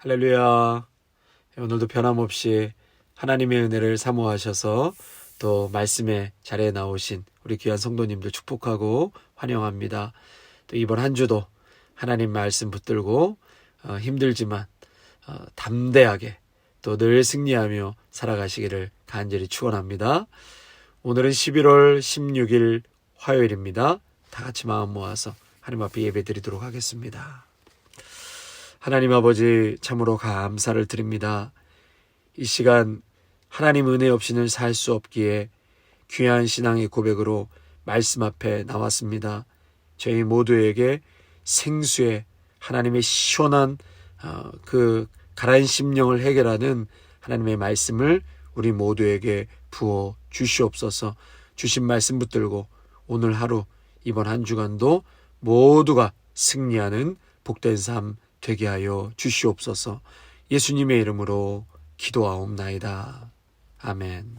할렐루야. 오늘도 변함없이 하나님의 은혜를 사모하셔서 또 말씀의 자리에 나오신 우리 귀한 성도님들 축복하고 환영합니다. 또 이번 한 주도 하나님 말씀 붙들고 힘들지만 담대하게 또 늘 승리하며 살아가시기를 간절히 축원합니다. 오늘은 11월 16일 화요일입니다. 다 같이 마음 모아서 하나님 앞에 예배드리도록 하겠습니다. 하나님 아버지, 참으로 감사를 드립니다. 이 시간 하나님 은혜 없이는 살 수 없기에 귀한 신앙의 고백으로 말씀 앞에 나왔습니다. 저희 모두에게 생수의 하나님의 시원한 그 가라앉은 심령을 해결하는 하나님의 말씀을 우리 모두에게 부어 주시옵소서. 주신 말씀 붙들고 오늘 하루 이번 한 주간도 모두가 승리하는 복된 삶 되게 하여 주시옵소서. 예수님의 이름으로 기도하옵나이다. 아멘.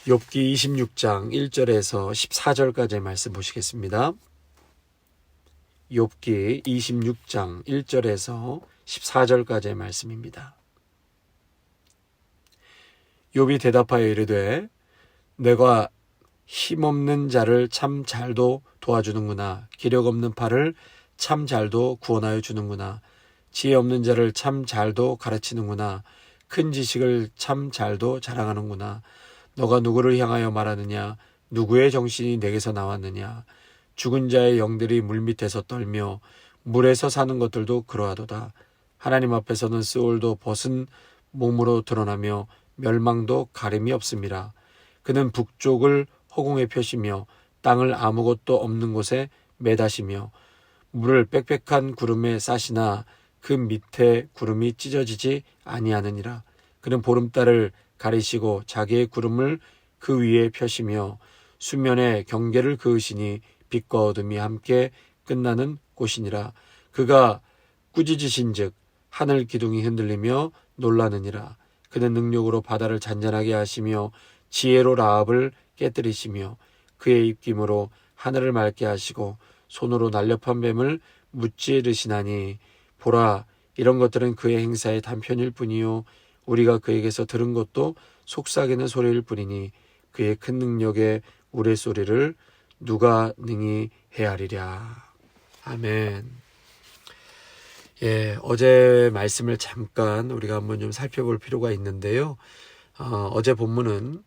욥기 26장 1절에서 14절까지의 말씀 보시겠습니다. 욥기 26장 1절에서 14절까지의 말씀입니다. 욥이 대답하여 이르되 내가 힘없는 자를 참 잘도 도와주는구나. 기력 없는 팔을 참 잘도 구원하여 주는구나. 지혜 없는 자를 참 잘도 가르치는구나. 큰 지식을 참 잘도 자랑하는구나. 너가 누구를 향하여 말하느냐? 누구의 정신이 내게서 나왔느냐? 죽은 자의 영들이 물밑에서 떨며 물에서 사는 것들도 그러하도다. 하나님 앞에서는 스올도 벗은 몸으로 드러나며 멸망도 가림이 없음이라. 그는 북쪽을 허공에 펴시며 땅을 아무것도 없는 곳에 매다시며 물을 빽빽한 구름에 싸시나 그 밑에 구름이 찢어지지 아니하느니라. 그는 보름달을 가리시고 자기의 구름을 그 위에 펴시며 수면에 경계를 그으시니 빛과 어둠이 함께 끝나는 곳이니라. 그가 꾸짖으신즉 하늘 기둥이 흔들리며 놀라느니라. 그는 능력으로 바다를 잔잔하게 하시며 지혜로 라합을 깨뜨리시며 그의 입김으로 하늘을 맑게 하시고 손으로 날렵한 뱀을 무찌르시나니 보라, 이런 것들은 그의 행사의 단편일 뿐이요 우리가 그에게서 들은 것도 속삭이는 소리일 뿐이니 그의 큰 능력의 우레소리를 누가 능히 헤아리랴. 아멘. 어제 말씀을 잠깐 우리가 한번 좀 살펴볼 필요가 있는데요. 어제 본문은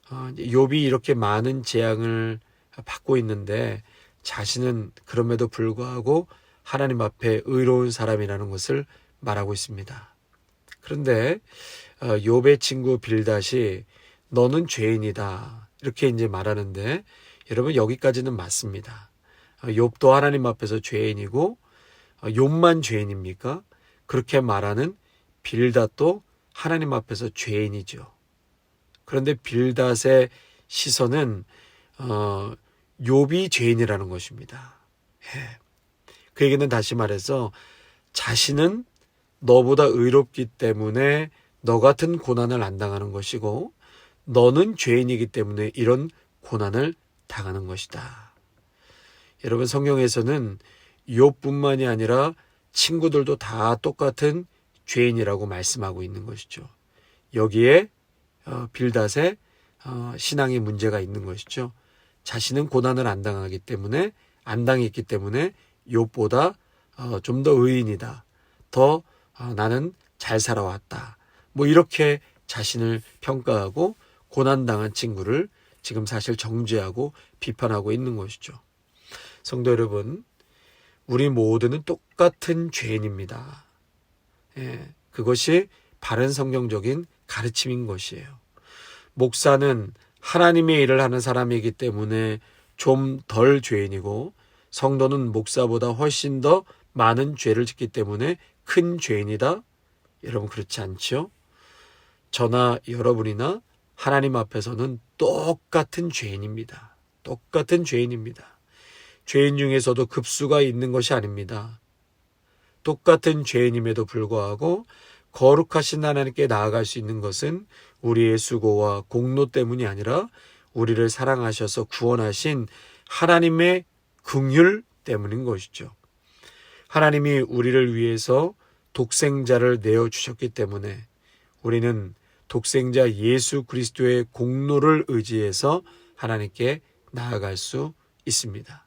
욥이 이렇게 많은 재앙을 받고 있는데 자신은 그럼에도 불구하고 하나님 앞에 의로운 사람이라는 것을 말하고 있습니다. 그런데 욥의 친구 빌닷이 너는 죄인이다 이렇게 이제 말하는데 여러분 여기까지는 맞습니다. 욥도 하나님 앞에서 죄인이고 욥만 죄인입니까? 그렇게 말하는 빌닷도 하나님 앞에서 죄인이죠. 그런데 빌닷의 시선은 욥이 죄인이라는 것입니다. 그 얘기는 다시 말해서 자신은 너보다 의롭기 때문에 너 같은 고난을 안 당하는 것이고 너는 죄인이기 때문에 이런 고난을 당하는 것이다. 여러분 성경에서는 욥뿐만이 아니라 친구들도 다 똑같은 죄인이라고 말씀하고 있는 것이죠. 여기에 빌닷의 신앙의 문제가 있는 것이죠. 자신은 고난을 안 당했기 때문에 욥보다 좀 더 의인이다. 더 나는 잘 살아왔다. 뭐 이렇게 자신을 평가하고 고난당한 친구를 지금 사실 정죄하고 비판하고 있는 것이죠. 성도 여러분, 우리 모두는 똑같은 죄인입니다. 그것이 바른 성경적인 가르침인 것이에요. 목사는 하나님의 일을 하는 사람이기 때문에 좀 덜 죄인이고 성도는 목사보다 훨씬 더 많은 죄를 짓기 때문에 큰 죄인이다. 여러분 그렇지 않죠? 저나 여러분이나 하나님 앞에서는 똑같은 죄인입니다. 똑같은 죄인입니다. 죄인 중에서도 급수가 있는 것이 아닙니다. 똑같은 죄인임에도 불구하고 거룩하신 하나님께 나아갈 수 있는 것은 우리의 수고와 공로 때문이 아니라 우리를 사랑하셔서 구원하신 하나님의 긍휼 때문인 것이죠. 하나님이 우리를 위해서 독생자를 내어주셨기 때문에 우리는 독생자 예수 그리스도의 공로를 의지해서 하나님께 나아갈 수 있습니다.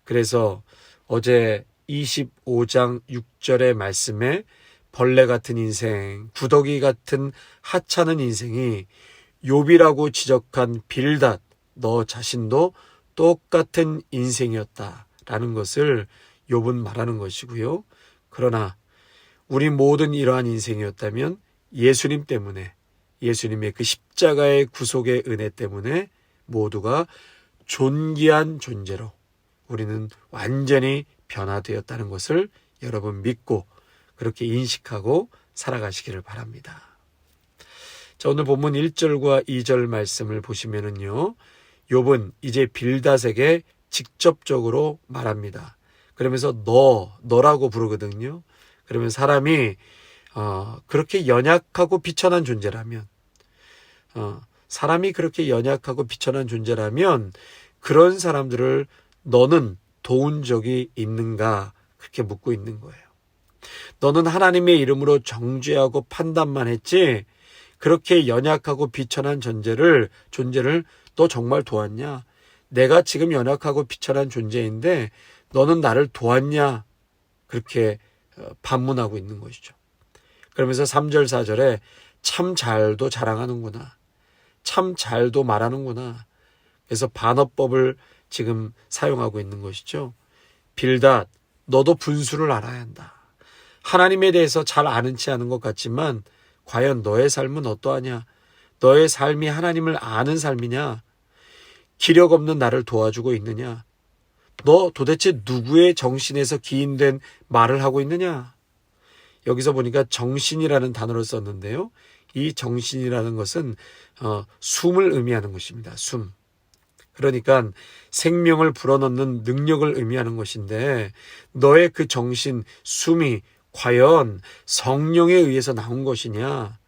그래서 어제 25장 6절의 말씀에 벌레 같은 인생, 구더기 같은 하찮은 인생이 욥이라고 지적한 빌닷, 너 자신도 똑같은 인생이었다라는 것을 욥은 말하는 것이고요. 그러나 우리 모든 이러한 인생이었다면 예수님 때문에, 예수님의 그 십자가의 구속의 은혜 때문에 모두가 존귀한 존재로 우리는 완전히 변화되었다는 것을 여러분 믿고 그렇게 인식하고 살아가시기를 바랍니다. 자, 오늘 본문 1절과 2절 말씀을 보시면은요, 욥은 이제 빌닷에게 직접적으로 말합니다. 그러면서 너라고 부르거든요. 그러면 사람이 그렇게 연약하고 비천한 존재라면, 사람이 그렇게 연약하고 비천한 존재라면 그런 사람들을 너는 도운 적이 있는가? 그렇게 묻고 있는 거예요. 너는 하나님의 이름으로 정죄하고 판단만 했지 그렇게 연약하고 비천한 존재를 너 정말 도왔냐? 내가 지금 연약하고 비천한 존재인데 너는 나를 도왔냐? 그렇게 반문하고 있는 것이죠. 그러면서 3절 4절에 참 잘도 자랑하는구나. 참 잘도 말하는구나. 그래서 반어법을 지금 사용하고 있는 것이죠. 빌닷, 너도 분수를 알아야 한다. 하나님에 대해서 잘 아는 체 하는 것 같지만 과연 너의 삶은 어떠하냐? 너의 삶이 하나님을 아는 삶이냐? 기력 없는 나를 도와주고 있느냐? 너 도대체 누구의 정신에서 기인된 말을 하고 있느냐? 여기서 보니까 정신이라는 단어를 썼는데요. 이 정신이라는 것은 숨을 의미하는 것입니다. 숨. 그러니까 생명을 불어넣는 능력을 의미하는 것인데 너의 그 정신, 숨이 과연 성령에 의해서 나온 것이냐?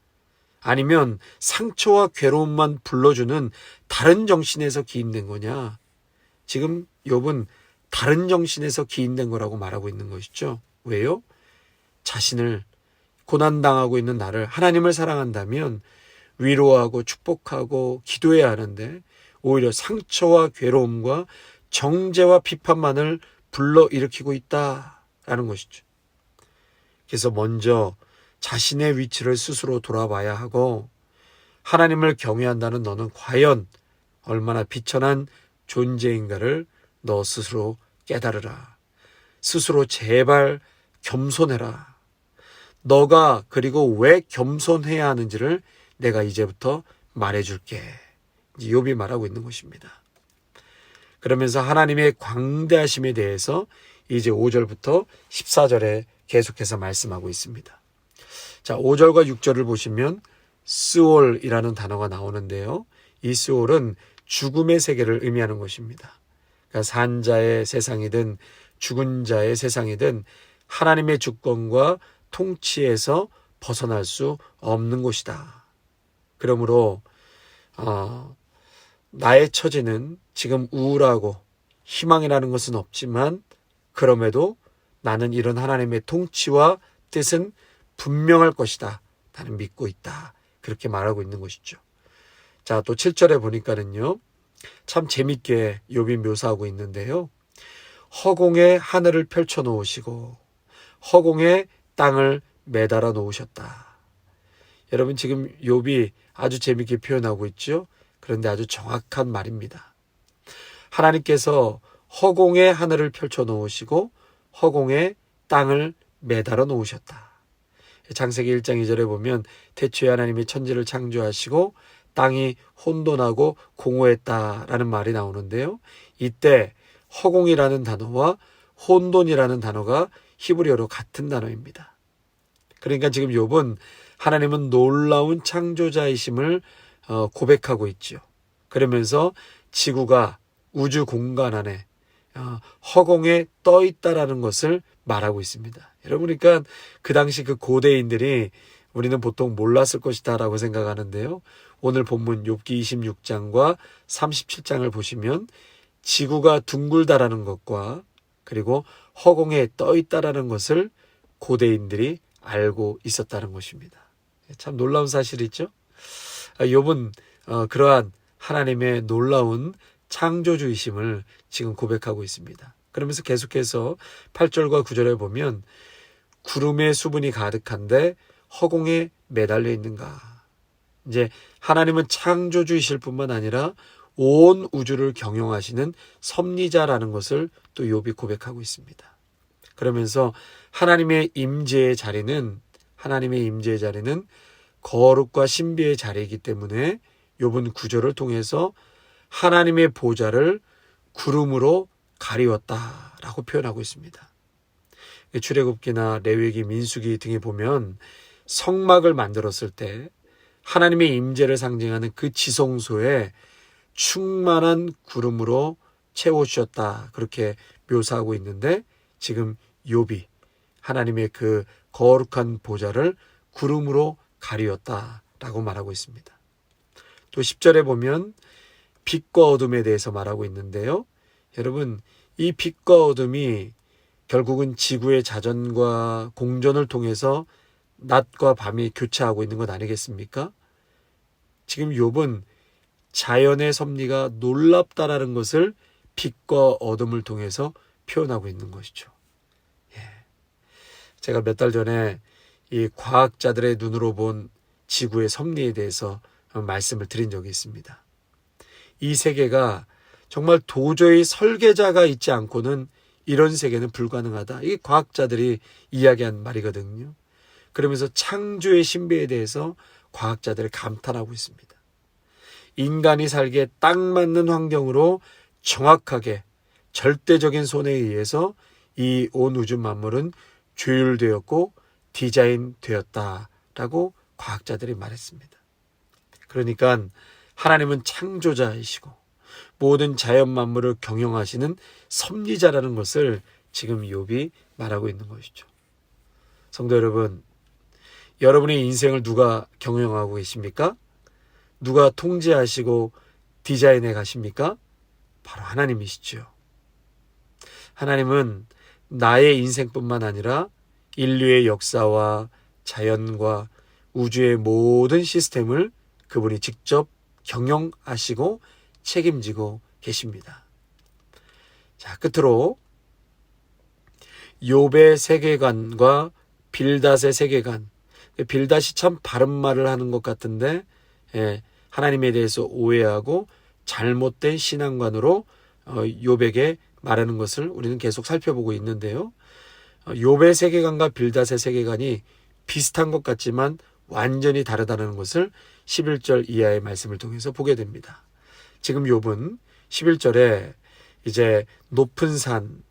아니면 상처와 괴로움만 불러주는 다른 정신에서 기인된 거냐? 지금 욥은 다른 정신에서 기인된 거라고 말하고 있는 것이죠. 왜요? 자신을 고난당하고 있는 나를 하나님을 사랑한다면 위로하고 축복하고 기도해야 하는데 오히려 상처와 괴로움과 정죄와 비판만을 불러일으키고 있다라는 것이죠. 그래서 먼저 자신의 위치를 스스로 돌아봐야 하고 하나님을 경외한다는 너는 과연 얼마나 비천한 존재인가를 너 스스로 깨달으라. 스스로 제발 겸손해라. 너가 그리고 왜 겸손해야 하는지를 내가 이제부터 말해줄게. 욥이 말하고 있는 것입니다. 그러면서 하나님의 광대하심에 대해서 이제 5절부터 14절에 계속해서 말씀하고 있습니다. 자, 5절과 6절을 보시면 스올이라는 단어가 나오는데요. 이 스올은 죽음의 세계를 의미하는 것입니다. 그러니까 산 자의 세상이든 죽은 자의 세상이든 하나님의 주권과 통치에서 벗어날 수 없는 곳이다. 그러므로 나의 처지는 지금 우울하고 희망이라는 것은 없지만 그럼에도 나는 이런 하나님의 통치와 뜻은 분명할 것이다. 나는 믿고 있다. 그렇게 말하고 있는 것이죠. 자, 또 7절에 보니까는요. 참 재밌게 욥이 묘사하고 있는데요. 허공에 하늘을 펼쳐 놓으시고 허공에 땅을 매달아 놓으셨다. 여러분 지금 욥이 아주 재밌게 표현하고 있죠. 그런데 아주 정확한 말입니다. 하나님께서 허공에 하늘을 펼쳐 놓으시고 허공에 땅을 매달아 놓으셨다. 창세기 1장 2절에 보면 태초에 하나님이 천지를 창조하시고 땅이 혼돈하고 공허했다라는 말이 나오는데요. 이때 허공이라는 단어와 혼돈이라는 단어가 히브리어로 같은 단어입니다. 그러니까 지금 욥은 하나님은 놀라운 창조자이심을 고백하고 있죠. 그러면서 지구가 우주 공간 안에 허공에 떠 있다라는 것을 말하고 있습니다. 여러분, 그러니까 그 당시 그 고대인들이 우리는 보통 몰랐을 것이다 라고 생각하는데요. 오늘 본문 욥기 26장과 37장을 보시면 지구가 둥글다라는 것과 그리고 허공에 떠 있다라는 것을 고대인들이 알고 있었다는 것입니다. 참 놀라운 사실이죠. 욥은 그러한 하나님의 놀라운 창조주이심을 지금 고백하고 있습니다. 그러면서 계속해서 8절과 9절에 보면 구름에 수분이 가득한데 허공에 매달려 있는가. 이제 하나님은 창조주이실 뿐만 아니라 온 우주를 경영하시는 섭리자라는 것을 또 욥이 고백하고 있습니다. 그러면서 하나님의 임재의 자리는 거룩과 신비의 자리이기 때문에 욥은 9절을 통해서 하나님의 보좌를 구름으로 가리웠다라고 표현하고 있습니다. 출애굽기나 레위기, 민수기 등에 보면 성막을 만들었을 때 하나님의 임재를 상징하는 그 지성소에 충만한 구름으로 채워주셨다, 그렇게 묘사하고 있는데 지금 욥이 하나님의 그 거룩한 보좌를 구름으로 가리웠다라고 말하고 있습니다. 또 10절에 보면 빛과 어둠에 대해서 말하고 있는데요. 여러분, 이 빛과 어둠이 결국은 지구의 자전과 공전을 통해서 낮과 밤이 교차하고 있는 것 아니겠습니까? 지금 욥은 자연의 섭리가 놀랍다라는 것을 빛과 어둠을 통해서 표현하고 있는 것이죠. 제가 몇 달 전에 이 과학자들의 눈으로 본 지구의 섭리에 대해서 말씀을 드린 적이 있습니다. 이 세계가 정말 도저히 설계자가 있지 않고는 이런 세계는 불가능하다. 이게 과학자들이 이야기한 말이거든요. 그러면서 창조의 신비에 대해서 과학자들이 감탄하고 있습니다. 인간이 살기에 딱 맞는 환경으로 정확하게 절대적인 손에 의해서 이 온 우주 만물은 조율되었고 디자인되었다라고 과학자들이 말했습니다. 그러니까 하나님은 창조자이시고 모든 자연 만물을 경영하시는 섭리자라는 것을 지금 욥이 말하고 있는 것이죠. 성도 여러분, 여러분의 인생을 누가 경영하고 계십니까? 누가 통제하시고 디자인해 가십니까? 바로 하나님이시죠. 하나님은 나의 인생뿐만 아니라 인류의 역사와 자연과 우주의 모든 시스템을 그분이 직접 경영하시고 책임지고 계십니다. 자, 끝으로 욥의 세계관과 빌닷의 세계관. 빌닷이 참 바른 말을 하는 것 같은데 하나님에 대해서 오해하고 잘못된 신앙관으로 욥에게 말하는 것을 우리는 계속 살펴보고 있는데요. 욥의 세계관과 빌닷의 세계관이 비슷한 것 같지만 완전히 다르다는 것을 11절 이하의 말씀을 통해서 보게 됩니다. 지금 욥은 11절에 이제 높은 산,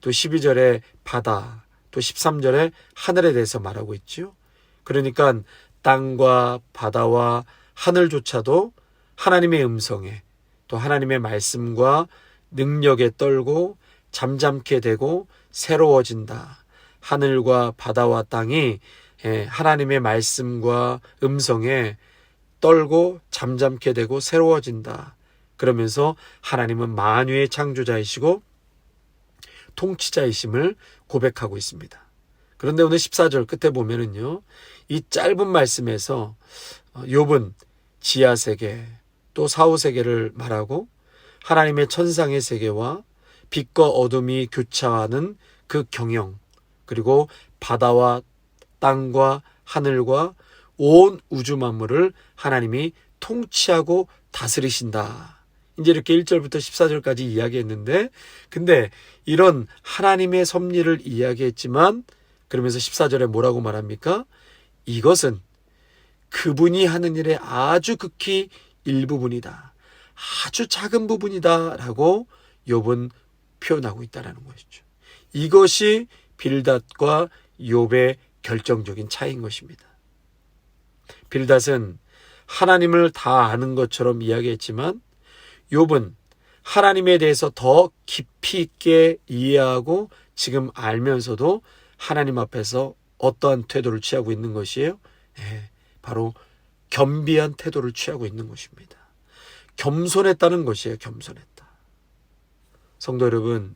또 12절에 바다, 또 13절에 하늘에 대해서 말하고 있죠. 그러니까 땅과 바다와 하늘조차도 하나님의 음성에, 또 하나님의 말씀과 능력에 떨고 잠잠게 되고 새로워진다. 하늘과 바다와 땅이 하나님의 말씀과 음성에 떨고 잠잠게 되고 새로워진다. 그러면서 하나님은 만유의 창조자이시고 통치자이심을 고백하고 있습니다. 그런데 오늘 14절 끝에 보면은요, 이 짧은 말씀에서 욥은 지하세계 또 사후세계를 말하고 하나님의 천상의 세계와 빛과 어둠이 교차하는 그 경영, 그리고 바다와 땅과 하늘과 온 우주 만물을 하나님이 통치하고 다스리신다. 이제 이렇게 1절부터 14절까지 이야기했는데, 근데 이런 하나님의 섭리를 이야기했지만 그러면서 14절에 뭐라고 말합니까? 이것은 그분이 하는 일의 아주 극히 일부분이다. 아주 작은 부분이다 라고 욥은 표현하고 있다는 것이죠. 이것이 빌닷과 욥의 결정적인 차이인 것입니다. 빌닷은 하나님을 다 아는 것처럼 이야기했지만 욥은 하나님에 대해서 더 깊이 있게 이해하고 지금 알면서도 하나님 앞에서 어떠한 태도를 취하고 있는 것이에요? 바로 겸비한 태도를 취하고 있는 것입니다. 겸손했다는 것이에요. 겸손했다. 성도 여러분,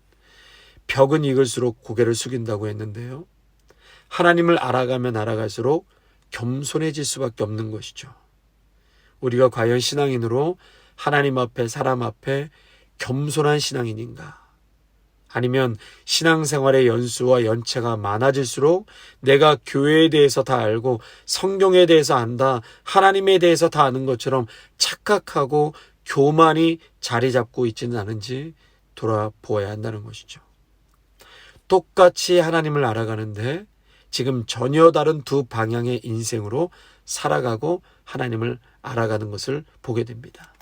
벽은 익을수록 고개를 숙인다고 했는데요. 하나님을 알아가면 알아갈수록 겸손해질 수밖에 없는 것이죠. 우리가 과연 신앙인으로 하나님 앞에 사람 앞에 겸손한 신앙인인가? 아니면 신앙생활의 연수와 연체가 많아질수록 내가 교회에 대해서 다 알고 성경에 대해서 안다, 하나님에 대해서 다 아는 것처럼 착각하고 교만이 자리 잡고 있지는 않은지 돌아보아야 한다는 것이죠. 똑같이 하나님을 알아가는데 지금 전혀 다른 두 방향의 인생으로 살아가고 하나님을 알아가는 것을 보게 됩니다.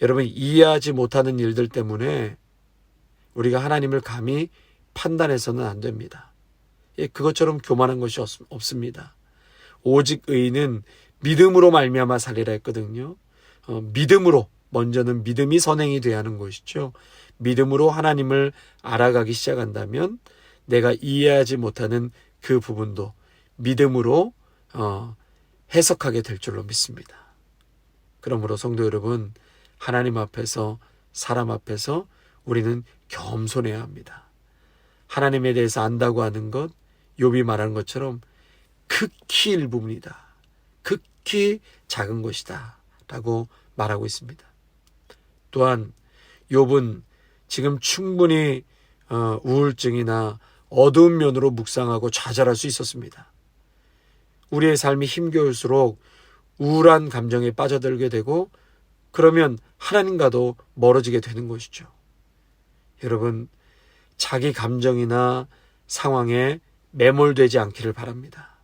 여러분, 이해하지 못하는 일들 때문에 우리가 하나님을 감히 판단해서는 안 됩니다. 그것처럼 교만한 것이 없습니다. 오직 의인은 믿음으로 말미암아 살리라 했거든요. 믿음으로, 먼저는 믿음이 선행이 돼야 하는 것이죠. 믿음으로 하나님을 알아가기 시작한다면 내가 이해하지 못하는 그 부분도 믿음으로 해석하게 될 줄로 믿습니다. 그러므로 성도 여러분, 하나님 앞에서 사람 앞에서 우리는 겸손해야 합니다. 하나님에 대해서 안다고 하는 것, 욥이 말하는 것처럼 극히 일부분이다. 극히 작은 것이다. 라고 말하고 있습니다. 또한 욥은 지금 충분히 우울증이나 어두운 면으로 묵상하고 좌절할 수 있었습니다. 우리의 삶이 힘겨울수록 우울한 감정에 빠져들게 되고 그러면 하나님과도 멀어지게 되는 것이죠. 여러분, 자기 감정이나 상황에 매몰되지 않기를 바랍니다.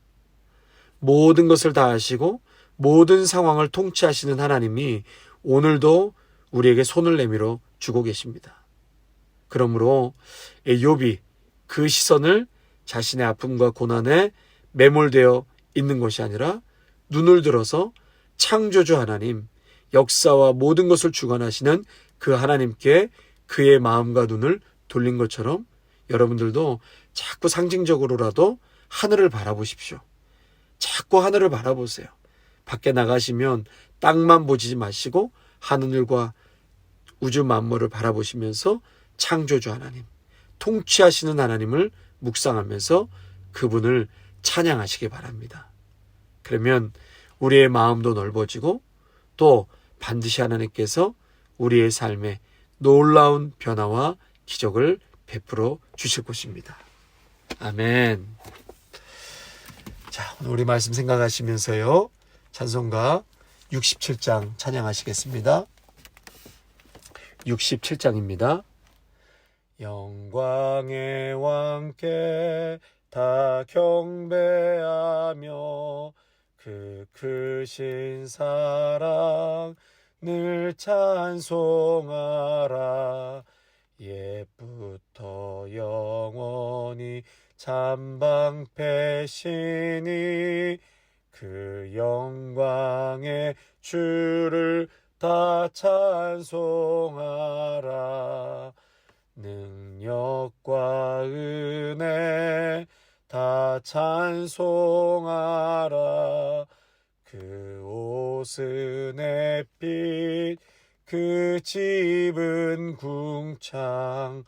모든 것을 다 아시고 모든 상황을 통치하시는 하나님이 오늘도 우리에게 손을 내밀어 주고 계십니다. 그러므로 욥이 그 시선을 자신의 아픔과 고난에 매몰되어 있는 것이 아니라 눈을 들어서 창조주 하나님, 역사와 모든 것을 주관하시는 그 하나님께 그의 마음과 눈을 돌린 것처럼 여러분들도 자꾸 상징적으로라도 하늘을 바라보십시오. 자꾸 하늘을 바라보세요. 밖에 나가시면 땅만 보지 마시고 하늘과 우주 만물을 바라보시면서 창조주 하나님, 통치하시는 하나님을 묵상하면서 그분을 찬양하시기 바랍니다. 그러면 우리의 마음도 넓어지고 또 반드시 하나님께서 우리의 삶에 놀라운 변화와 기적을 베풀어 주실 것입니다. 아멘. 자, 오늘 우리 말씀 생각하시면서요, 찬송가 67장 찬양하시겠습니다. 67장입니다. 영광의 왕께 다 경배하며 그 크신 사랑 늘 찬송하라. 옛부터 영원히 잠방패시니 그 영광의 주를 다 찬송하라. 능력과 은혜 다 찬송하라. 그 옷은 햇빛, 그 집은 궁창,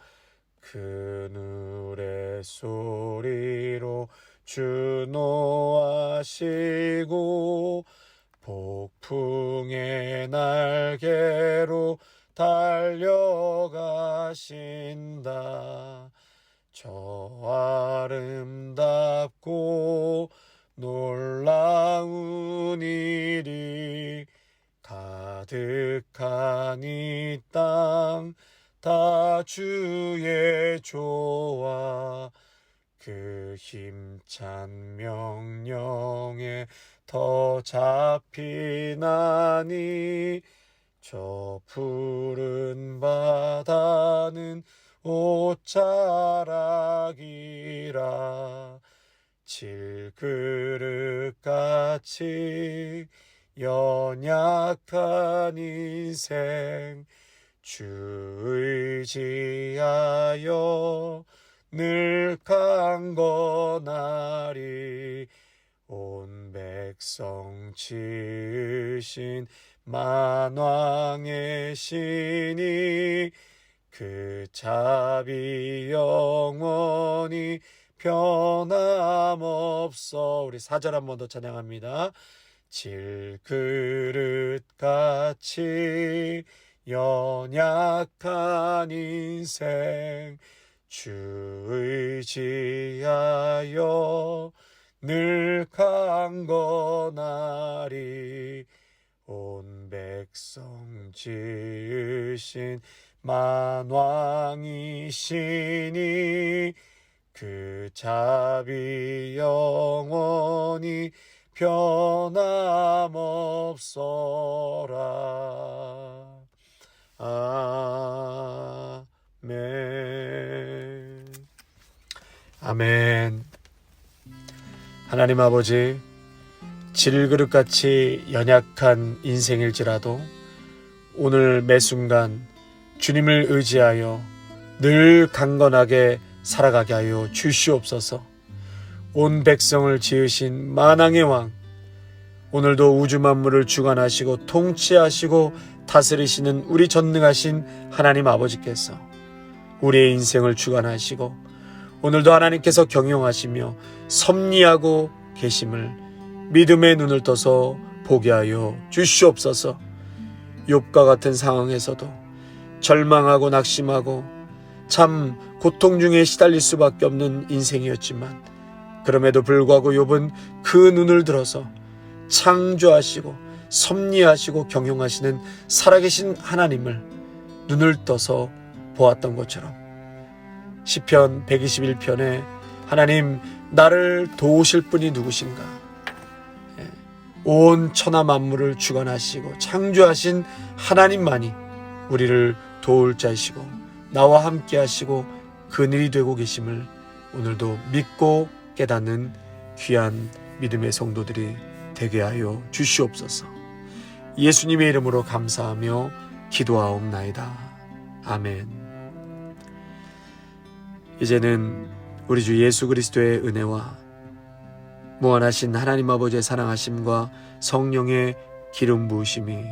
그 노래 소리로 주노하시고 폭풍의 날개로 달려가신다. 저 아름답고 놀라운 일이 가득한 이 땅 다 주의 조와 그 힘찬 명령에 더 잡히나니 저 푸른 바다는 옷자락이라. 질그릇같이 연약한 인생 주 의지하여 늘 강건하리. 온 백성 지으신 만왕의 신이 그 자비 영원히 변함없어. 우리 4절 한 번 더 찬양합니다. 질그릇같이 연약한 인생 주 의지하여 늘 강건하리. 온 백성 지으신 만왕이시니 그 자비 영원히 변함없어라. 아멘. 아멘. 하나님 아버지, 질그릇같이 연약한 인생일지라도 오늘 매 순간 주님을 의지하여 늘 강건하게 살아가게 하여 주시옵소서. 온 백성을 지으신 만왕의 왕, 오늘도 우주 만물을 주관하시고 통치하시고 다스리시는 우리 전능하신 하나님 아버지께서 우리의 인생을 주관하시고 오늘도 하나님께서 경영하시며 섭리하고 계심을 믿음의 눈을 떠서 보게 하여 주시옵소서. 욥과 같은 상황에서도 절망하고 낙심하고 참 고통 중에 시달릴 수밖에 없는 인생이었지만 그럼에도 불구하고 욥은 그 눈을 들어서 창조하시고 섭리하시고 경영하시는 살아계신 하나님을 눈을 떠서 보았던 것처럼 시편 121편에 하나님 나를 도우실 분이 누구신가? 온 천하 만물을 주관하시고 창조하신 하나님만이 우리를 도울 자이시고 나와 함께 하시고 그늘이 되고 계심을 오늘도 믿고 깨닫는 귀한 믿음의 성도들이 되게 하여 주시옵소서. 예수님의 이름으로 감사하며 기도하옵나이다. 아멘. 이제는 우리 주 예수 그리스도의 은혜와 무한하신 하나님 아버지의 사랑하심과 성령의 기름 부으심이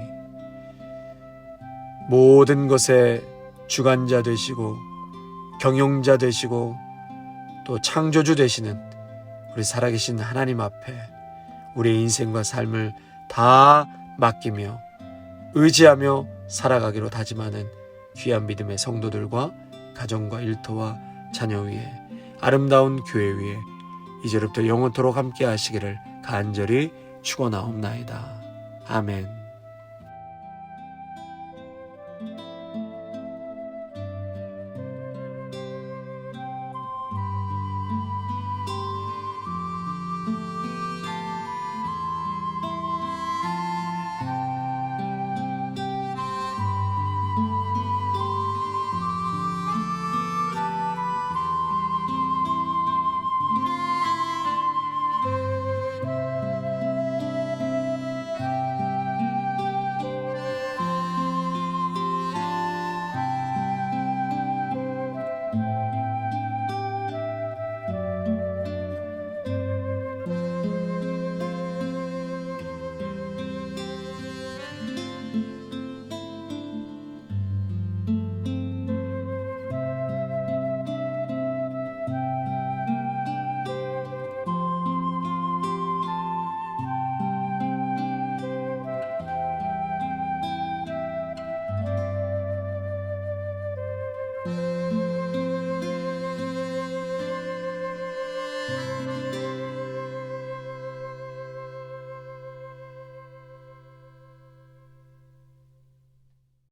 모든 것의 주관자 되시고 경영자 되시고 또 창조주 되시는 우리 살아계신 하나님 앞에 우리의 인생과 삶을 다 맡기며 의지하며 살아가기로 다짐하는 귀한 믿음의 성도들과 가정과 일터와 자녀 위에 아름다운 교회 위에 이제부터 영원토록 함께 하시기를 간절히 축원하옵나이다. 아멘.